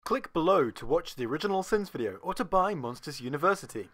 Click below to watch the original Sins video or to buy Monsters University.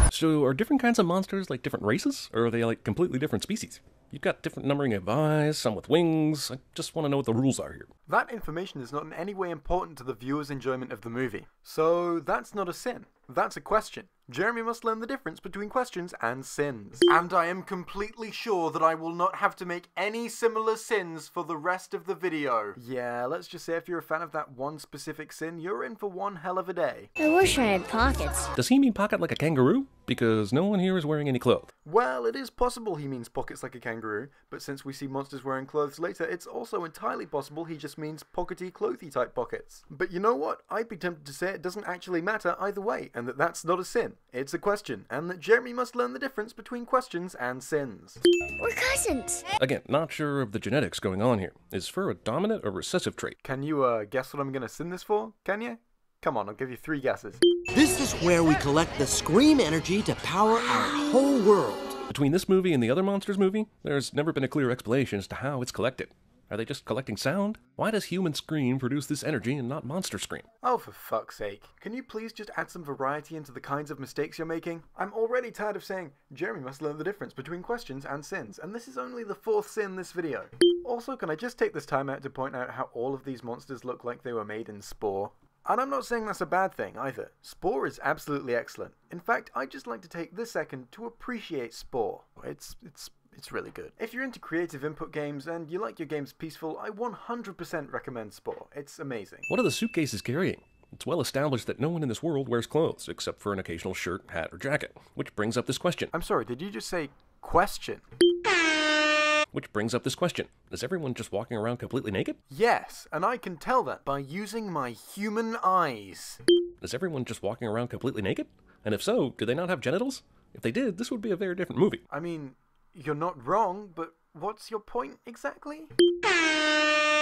So are different kinds of monsters like different races, or are they like completely different species? You've got different numbering of eyes, some with wings. I just want to know what the rules are here. That information is not in any way important to the viewer's enjoyment of the movie. So that's not a sin. That's a question. Jeremy must learn the difference between questions and sins. And I am completely sure that I will not have to make any similar sins for the rest of the video. Yeah, let's just say if you're a fan of that one specific sin, you're in for one hell of a day. I wish I had pockets. Does he mean pocket like a kangaroo? Because no one here is wearing any clothes. Well, it is possible he means pockets like a kangaroo, but since we see monsters wearing clothes later, it's also entirely possible he just means pockety, clothy type pockets. But you know what? I'd be tempted to say it doesn't actually matter either way, and that that's not a sin. It's a question, and that Jeremy must learn the difference between questions and sins. We're cousins. Again, not sure of the genetics going on here. Is fur a dominant or recessive trait? Can you guess what I'm gonna sin this for? Can you? Come on, I'll give you 3 guesses. This is where we collect the Scream energy to power our whole world. Between this movie and the other Monsters movie, there's never been a clear explanation as to how it's collected. Are they just collecting sound? Why does human scream produce this energy and not monster scream? Oh, for fuck's sake. Can you please just add some variety into the kinds of mistakes you're making? I'm already tired of saying, Jeremy must learn the difference between questions and sins, and this is only the 4th sin this video. Also, can I just take this time out to point out how all of these monsters look like they were made in Spore? And I'm not saying that's a bad thing either. Spore is absolutely excellent. In fact, I'd just like to take this second to appreciate Spore. It's really good. If you're into creative input games and you like your games peaceful, I 100% recommend Spore. It's amazing. What are the suitcases carrying? It's well established that no one in this world wears clothes, except for an occasional shirt, hat, or jacket. Which brings up this question. I'm sorry, did you just say question? Which brings up this question. Is everyone just walking around completely naked? Yes, and I can tell that by using my human eyes. Is everyone just walking around completely naked? And if so, do they not have genitals? If they did, this would be a very different movie. I mean, you're not wrong, but what's your point exactly?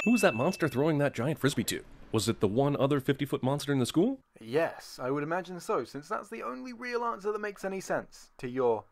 Who's that monster throwing that giant frisbee to? Was it the one other 50-foot monster in the school? Yes, I would imagine so, since that's the only real answer that makes any sense to your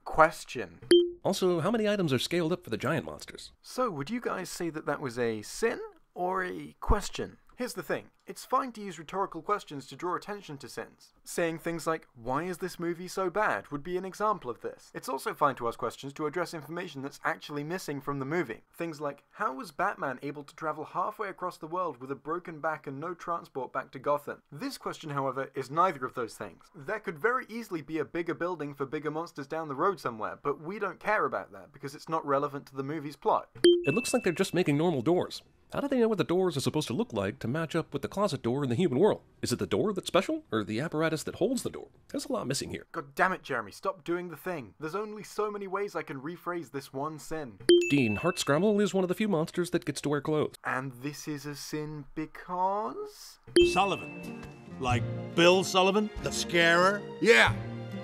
question. Also, how many items are scaled up for the giant monsters? So, would you guys say that that was a sin or a question? Here's the thing, it's fine to use rhetorical questions to draw attention to sins. Saying things like, why is this movie so bad, would be an example of this. It's also fine to ask questions to address information that's actually missing from the movie. Things like, how was Batman able to travel halfway across the world with a broken back and no transport back to Gotham? This question, however, is neither of those things. There could very easily be a bigger building for bigger monsters down the road somewhere, but we don't care about that because it's not relevant to the movie's plot. It looks like they're just making normal doors. How do they know what the doors are supposed to look like to match up with the closet door in the human world? Is it the door that's special, or the apparatus that holds the door? There's a lot missing here. God damn it, Jeremy, stop doing the thing. There's only so many ways I can rephrase this one sin. Dean Hartscrabble is one of the few monsters that gets to wear clothes. And this is a sin because? Sullivan. Like Bill Sullivan? The Scarer? Yeah,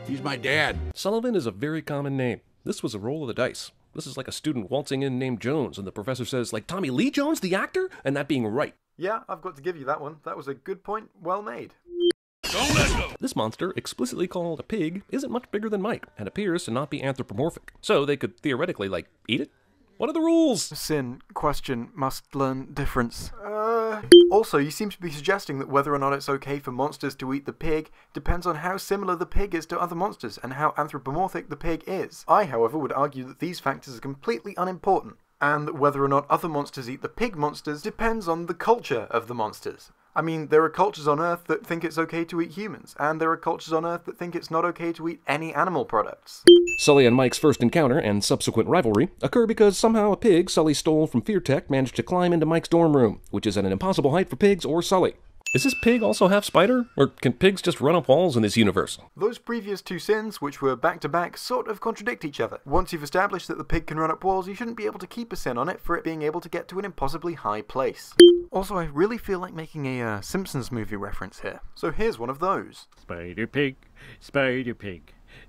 he's my dad. Sullivan is a very common name. This was a roll of the dice. This is like a student waltzing in named Jones, and the professor says, like Tommy Lee Jones, the actor? And that being right. Yeah, I've got to give you that one. That was a good point, well made. Don't let go! This monster, explicitly called a pig, isn't much bigger than Mike, and appears to not be anthropomorphic. So they could theoretically, like, eat it? What are the rules? Sin, question, must learn difference. Also, you seem to be suggesting that whether or not it's okay for monsters to eat the pig depends on how similar the pig is to other monsters and how anthropomorphic the pig is. I, however, would argue that these factors are completely unimportant, and that whether or not other monsters eat the pig monsters depends on the culture of the monsters. I mean, there are cultures on Earth that think it's okay to eat humans, and there are cultures on Earth that think it's not okay to eat any animal products. Sully and Mike's first encounter and subsequent rivalry occur because somehow a pig Sully stole from FearTech managed to climb into Mike's dorm room, which is at an impossible height for pigs or Sully. Is this pig also half spider? Or can pigs just run up walls in this universe? Those previous 2 sins, which were back-to-back, sort of contradict each other. Once you've established that the pig can run up walls, you shouldn't be able to keep a sin on it for it being able to get to an impossibly high place. Also, I really feel like making a Simpsons movie reference here. So here's one of those. Spider Pig,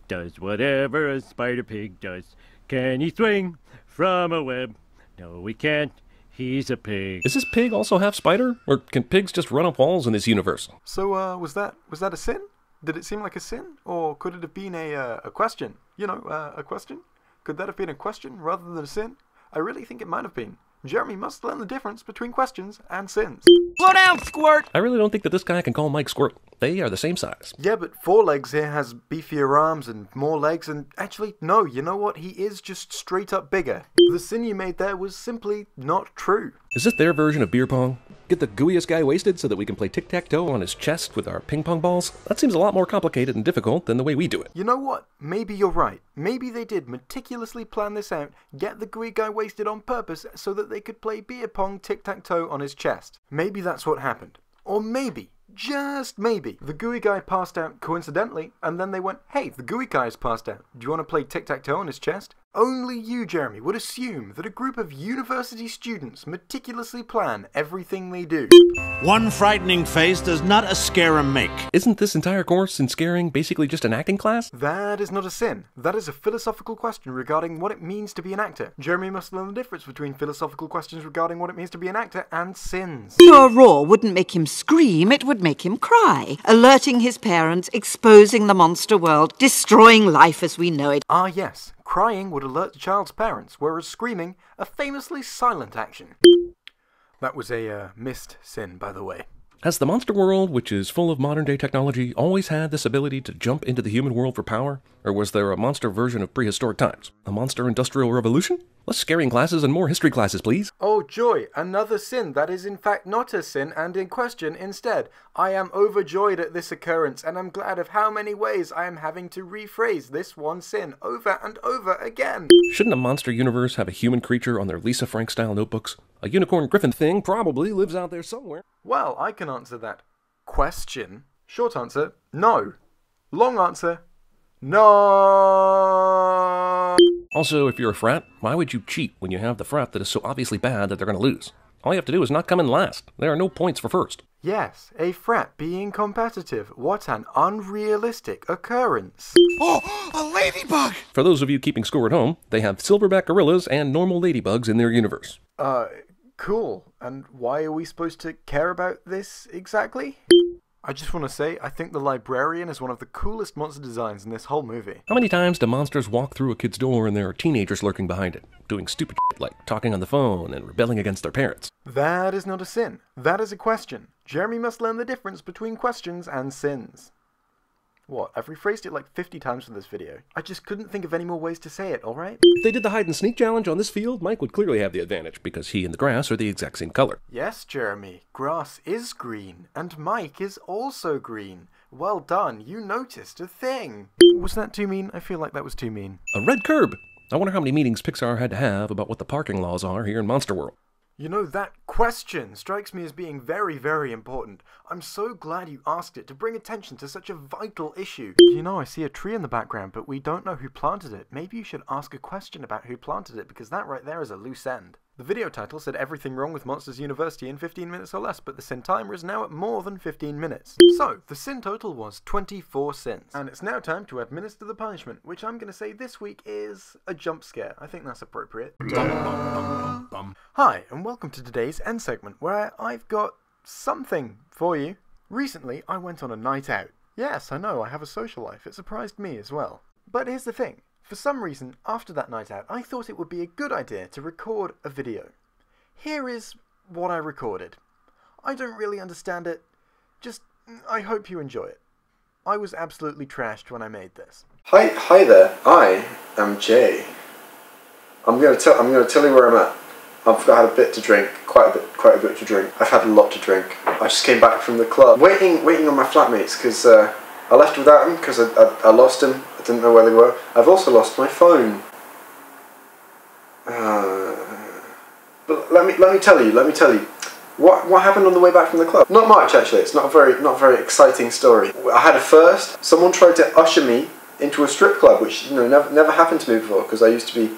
does whatever a Spider Pig does. Can he swing from a web? No, he can't. He's a pig. Is this pig also half spider? Or can pigs just run up walls in this universe? So, was that a sin? Did it seem like a sin, or could it have been a question? You know, a question? Could that have been a question rather than a sin? I really think it might have been. Jeremy must learn the difference between questions and sins. Slow down, Squirt! I really don't think that this guy can call Mike Squirt. They are the same size. Yeah, but Four Legs here has beefier arms and more legs, and actually, no, you know what? He is just straight up bigger. The sin you made there was simply not true. Is this their version of beer pong? Get the gooeyest guy wasted so that we can play tic-tac-toe on his chest with our ping pong balls? That seems a lot more complicated and difficult than the way we do it. You know what? Maybe you're right. Maybe they did meticulously plan this out, get the gooey guy wasted on purpose so that they could play beer pong tic-tac-toe on his chest. Maybe that's what happened. Or maybe, just maybe, the gooey guy passed out coincidentally, and then they went, hey, the gooey guy's passed out. Do you want to play tic-tac-toe on his chest? Only you, Jeremy, would assume that a group of university students meticulously plan everything they do. One frightening face does not a scarum make. Isn't this entire course in scaring basically just an acting class? That is not a sin. That is a philosophical question regarding what it means to be an actor. Jeremy must learn the difference between philosophical questions regarding what it means to be an actor and sins. Pure roar wouldn't make him scream, it would make him cry, alerting his parents, exposing the monster world, destroying life as we know it. Ah yes, crying would alert the child's parents, whereas screaming, a famously silent action. That was a missed sin, by the way. Has the monster world, which is full of modern-day technology, always had this ability to jump into the human world for power? Or was there a monster version of prehistoric times? A monster industrial revolution? Less scaring classes and more history classes, please. Oh joy, another sin that is in fact not a sin and in question instead. I am overjoyed at this occurrence, and I'm glad of how many ways I am having to rephrase this one sin over and over again. Shouldn't a monster universe have a human creature on their Lisa Frank-style notebooks? A unicorn griffin thing probably lives out there somewhere. Well, I can answer that question. Short answer, no. Long answer, no. Also, if you're a frat, why would you cheat when you have the frat that is so obviously bad that they're going to lose? All you have to do is not come in last. There are no points for first. Yes, a frat being competitive. What an unrealistic occurrence. Oh, a ladybug! For those of you keeping score at home, they have silverback gorillas and normal ladybugs in their universe. Cool. And why are we supposed to care about this exactly? I just want to say, I think the librarian is one of the coolest monster designs in this whole movie. How many times do monsters walk through a kid's door and there are teenagers lurking behind it, doing stupid shit like talking on the phone and rebelling against their parents? That is not a sin. That is a question. Jeremy must learn the difference between questions and sins. What? I've rephrased it like 50 times for this video. I just couldn't think of any more ways to say it, alright? If they did the hide and sneak challenge on this field, Mike would clearly have the advantage because he and the grass are the exact same color. Yes, Jeremy. Grass is green, and Mike is also green. Well done, you noticed a thing. Was that too mean? I feel like that was too mean. A red curb! I wonder how many meetings Pixar had to have about what the parking laws are here in Monster World. You know, that question strikes me as being very, very important. I'm so glad you asked it to bring attention to such a vital issue. You know, I see a tree in the background, but we don't know who planted it. Maybe you should ask a question about who planted it, because that right there is a loose end. The video title said everything wrong with Monsters University in 15 minutes or less, but the sin timer is now at more than 15 minutes. So, the sin total was 24 sins. And it's now time to administer the punishment, which I'm going to say this week is a jump scare. I think that's appropriate. Hi, and welcome to today's end segment, where I've got something for you. Recently, I went on a night out. Yes, I know, I have a social life. It surprised me as well. But here's the thing. For some reason, after that night out, I thought it would be a good idea to record a video. Here is what I recorded. I don't really understand it. Just, I hope you enjoy it. I was absolutely trashed when I made this. Hi there. I am Jay. I'm gonna tell you where I'm at. I've had a bit to drink, quite a bit to drink. I've had a lot to drink. I just came back from the club, waiting on my flatmates because I left without them because I lost them. I didn't know where they were. I've also lost my phone. But let me tell you. What happened on the way back from the club? Not much actually. It's not a very exciting story. I had a first. Someone tried to usher me into a strip club, which never happened to me before because I used to be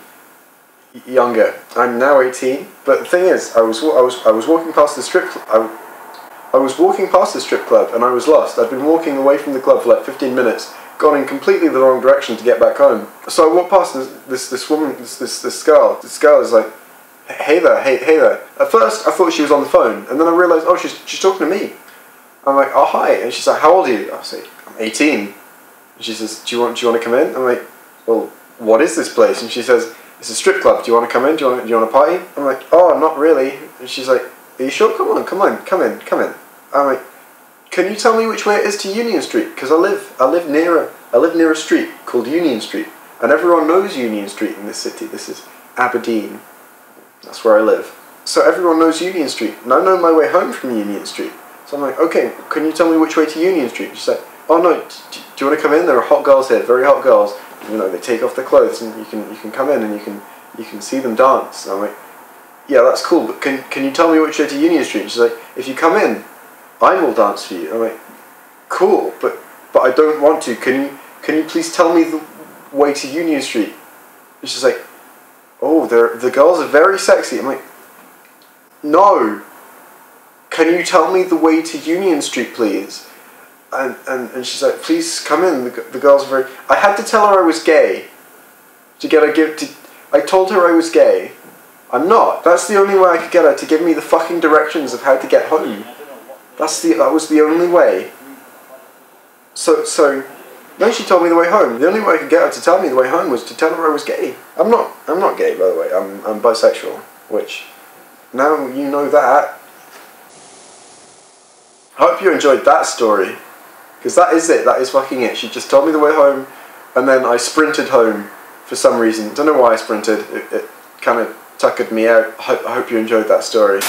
younger. I'm now 18. But the thing is, I was walking past the strip. I was walking past the strip club and I was lost. I'd been walking away from the club for like 15 minutes, gone in completely the wrong direction to get back home. So I walked past this woman, this girl. This girl is like, hey there. At first I thought she was on the phone, and then I realised, oh, she's talking to me. I'm like, oh hi, and she's like, how old are you? I say, I'm 18. And she says, do you want to come in? I'm like, well, what is this place? And she says, it's a strip club. Do you want to come in? Do you want to party? I'm like, oh, not really. And she's like, are you sure? Come in. I'm like, can you tell me which way it is to Union Street? Because I live near a street called Union Street, and everyone knows Union Street in this city. This is Aberdeen. That's where I live. So everyone knows Union Street, and I know my way home from Union Street. So I'm like, okay, can you tell me which way to Union Street? She's like, oh no, do you want to come in? There are hot girls here, very hot girls. You know, they take off their clothes, and you can come in and you can see them dance. And I'm like, yeah, that's cool, but can you tell me which way to Union Street? She's like, if you come in, I will dance for you. I'm like, cool, but I don't want to. Can you please tell me the way to Union Street? And she's like, oh, the girls are very sexy. I'm like, no. Can you tell me the way to Union Street, please? And she's like, please come in. The girls are very. I had to tell her I was gay to get her I told her I was gay. I'm not. That's the only way I could get her to give me the fucking directions of how to get home. That was the only way. So then she told me the way home. The only way I could get her to tell me the way home was to tell her I was gay. I'm not gay, by the way. I'm bisexual, which now you know that. I hope you enjoyed that story, because that is it. That is fucking it. She just told me the way home, and then I sprinted home for some reason. Don't know why I sprinted. It kind of tuckered me out. I hope you enjoyed that story.